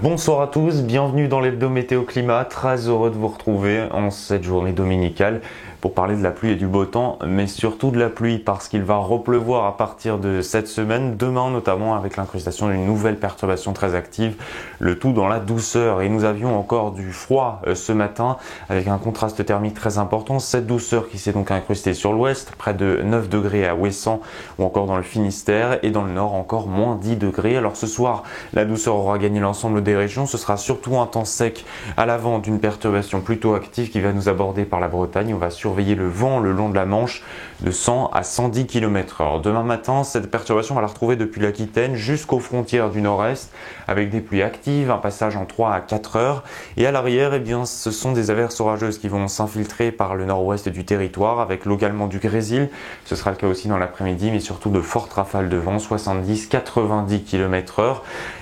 Bonsoir à tous, bienvenue dans l'Hebdo Météo Climat, très heureux de vous retrouver en cette journée dominicale pour parler de la pluie et du beau temps, mais surtout de la pluie parce qu'il va repleuvoir à partir de cette semaine, demain notamment avec l'incrustation d'une nouvelle perturbation très active, le tout dans la douceur. Et nous avions encore du froid ce matin avec un contraste thermique très important, cette douceur qui s'est donc incrustée sur l'ouest, près de 9 degrés à Ouessant ou encore dans le Finistère, et dans le nord encore moins 10 degrés. Alors ce soir, la douceur aura gagné l'ensemble des régions, ce sera surtout un temps sec à l'avant d'une perturbation plutôt active qui va nous aborder par la Bretagne. On va surveiller le vent le long de la Manche de 100 à 110 km/h. Demain matin, cette perturbation va la retrouver depuis l'Aquitaine jusqu'aux frontières du nord-est avec des pluies actives, un passage en 3 à 4 heures. Et à l'arrière, eh bien, ce sont des averses orageuses qui vont s'infiltrer par le nord-ouest du territoire avec localement du grésil. Ce sera le cas aussi dans l'après-midi, mais surtout de fortes rafales de vent, 70-90 km/h.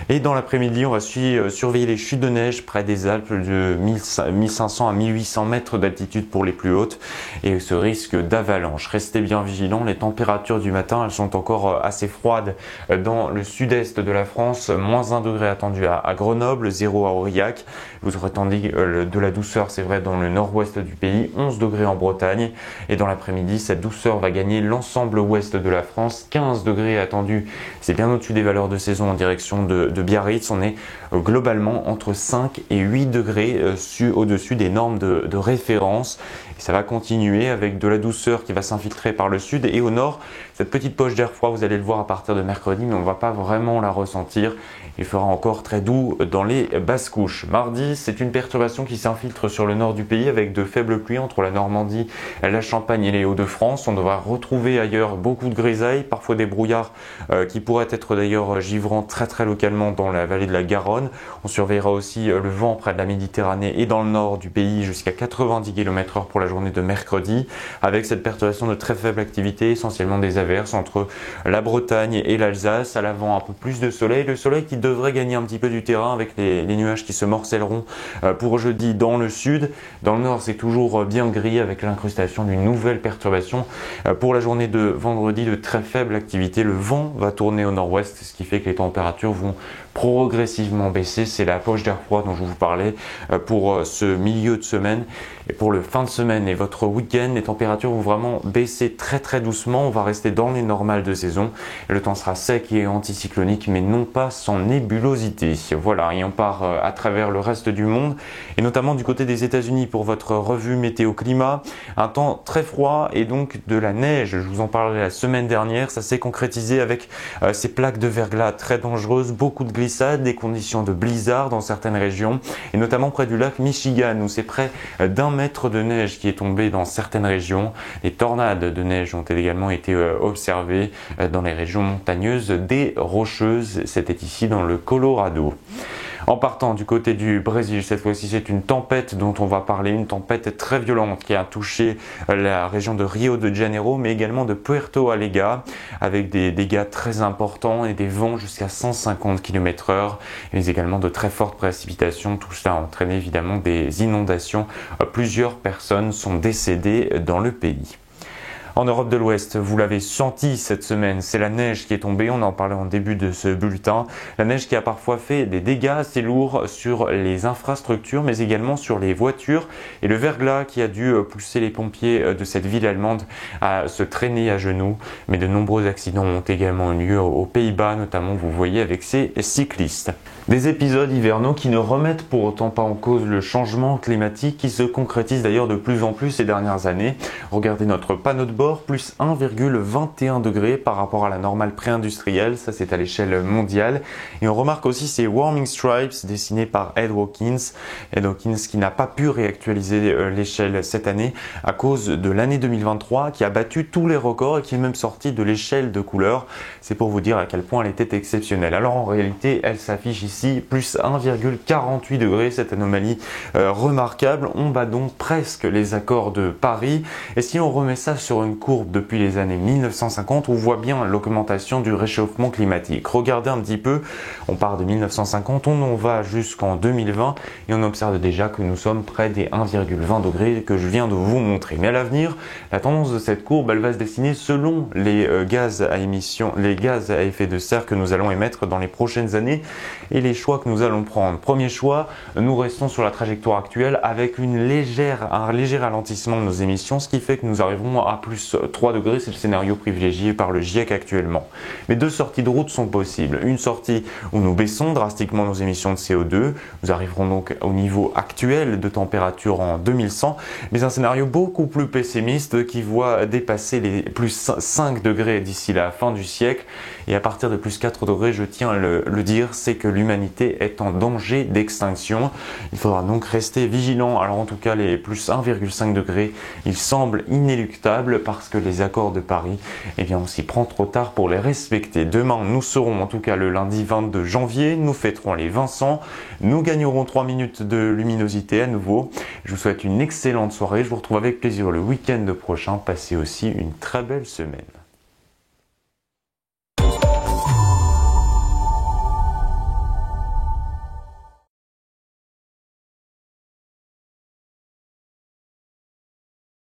Et dans l'après-midi, on va surveiller les chutes de neige près des Alpes de 1500 à 1800 mètres d'altitude pour les plus hautes et ce risque d'avalanche. Restez bien vigilants, les températures du matin, elles sont encore assez froides dans le sud-est de la France, moins 1 degré attendu à Grenoble, 0 à Aurillac. Vous aurez tandis de la douceur, c'est vrai, dans le nord-ouest du pays, 11 degrés en Bretagne. Et dans l'après-midi, cette douceur va gagner l'ensemble ouest de la France, 15 degrés attendus. C'est bien au-dessus des valeurs de saison en direction de Biarritz. On est globalement entre 5 et 8 degrés au-dessus des normes de référence. Et ça va continuer avec de la douceur qui va s'infiltrer par le sud et au nord. Cette petite poche d'air froid, vous allez le voir à partir de mercredi, mais on ne va pas vraiment la ressentir. Il fera encore très doux dans les basses couches. Mardi, c'est une perturbation qui s'infiltre sur le nord du pays avec de faibles pluies entre la Normandie, la Champagne et les Hauts-de-France. On devra retrouver ailleurs beaucoup de grisailles, parfois des brouillards qui pourraient être d'ailleurs givrants très localement dans la vallée de la Garonne. On surveillera aussi le vent près de la Méditerranée et dans le nord du pays jusqu'à 90 km/h pour la journée de mercredi, avec cette perturbation de très faible activité, essentiellement des averses entre la Bretagne et l'Alsace. À l'avant, un peu plus de soleil, le soleil qui devrait gagner un petit peu du terrain avec les nuages qui se morcelleront pour jeudi dans le sud. Dans le nord, c'est toujours bien gris avec l'incrustation d'une nouvelle perturbation. Pour la journée de vendredi, de très faible activité, le vent va tourner au nord-ouest, ce qui fait que les températures vont progressivement baisser. C'est la poche d'air froid dont je vous parlais pour ce milieu de semaine. Et pour le fin de semaine et votre week-end, les températures vont vraiment baisser très doucement. On va rester dans les normales de saison. Le temps sera sec et anticyclonique, mais non pas sans nébulosité. Voilà, et on part à travers le reste du monde, et notamment du côté des États-Unis pour votre revue météo climat. Un temps très froid et donc de la neige. Je vous en parlais la semaine dernière. Ça s'est concrétisé avec ces plaques de verglas très dangereuses, beaucoup de glissades, des conditions de blizzard dans certaines régions, et notamment près du lac Michigan où c'est près d'1 mètre de neige qui est tombé dans certaines régions. Les tornades de neige ont également été observées dans les régions montagneuses des Rocheuses. C'était ici dans le Colorado. En partant du côté du Brésil, cette fois-ci c'est une tempête dont on va parler, une tempête très violente qui a touché la région de Rio de Janeiro, mais également de Puerto Alegre, avec des dégâts très importants et des vents jusqu'à 150 km/h, mais également de très fortes précipitations. Tout cela a entraîné évidemment des inondations. Plusieurs personnes sont décédées dans le pays. En Europe de l'Ouest, vous l'avez senti cette semaine, c'est la neige qui est tombée, on en parlait en début de ce bulletin. La neige qui a parfois fait des dégâts assez lourds sur les infrastructures, mais également sur les voitures. Et le verglas qui a dû pousser les pompiers de cette ville allemande à se traîner à genoux. Mais de nombreux accidents ont également eu lieu aux Pays-Bas, notamment vous voyez avec ces cyclistes. Des épisodes hivernaux qui ne remettent pour autant pas en cause le changement climatique qui se concrétise d'ailleurs de plus en plus ces dernières années. Regardez notre panneau de bord, plus 1,21 degrés par rapport à la normale pré-industrielle, ça c'est à l'échelle mondiale. Et on remarque aussi ces warming stripes dessinés par Ed Hawkins. Ed Hawkins qui n'a pas pu réactualiser l'échelle cette année à cause de l'année 2023 qui a battu tous les records et qui est même sorti de l'échelle de couleurs. C'est pour vous dire à quel point elle était exceptionnelle. Alors en réalité, elle s'affiche ici plus 1,48 degrés, cette anomalie remarquable. On bat donc presque les accords de Paris. Et si on remet ça sur une courbe depuis les années 1950, on voit bien l'augmentation du réchauffement climatique. Regardez un petit peu, on part de 1950, on en va jusqu'en 2020 et on observe déjà que nous sommes près des 1,20 degrés que je viens de vous montrer. Mais à l'avenir, la tendance de cette courbe, elle va se dessiner selon les gaz à effet de serre que nous allons émettre dans les prochaines années. Et les choix que nous allons prendre. Premier choix, nous restons sur la trajectoire actuelle avec un léger ralentissement de nos émissions, ce qui fait que nous arriverons à plus 3 degrés, c'est le scénario privilégié par le GIEC actuellement. Mais deux sorties de route sont possibles. Une sortie où nous baissons drastiquement nos émissions de CO2, nous arriverons donc au niveau actuel de température en 2100, mais un scénario beaucoup plus pessimiste qui voit dépasser les plus 5 degrés d'ici la fin du siècle. Et à partir de plus 4 degrés, je tiens à le dire, c'est que l'humanité est en danger d'extinction. Il faudra donc rester vigilant. Alors en tout cas, les plus 1,5 degrés, ils semblent inéluctables parce que les accords de Paris, eh bien on s'y prend trop tard pour les respecter. Demain, nous serons en tout cas le lundi 22 janvier, nous fêterons les 20 ans, nous gagnerons 3 minutes de luminosité à nouveau. Je vous souhaite une excellente soirée, je vous retrouve avec plaisir le week-end prochain. Passez aussi une très belle semaine.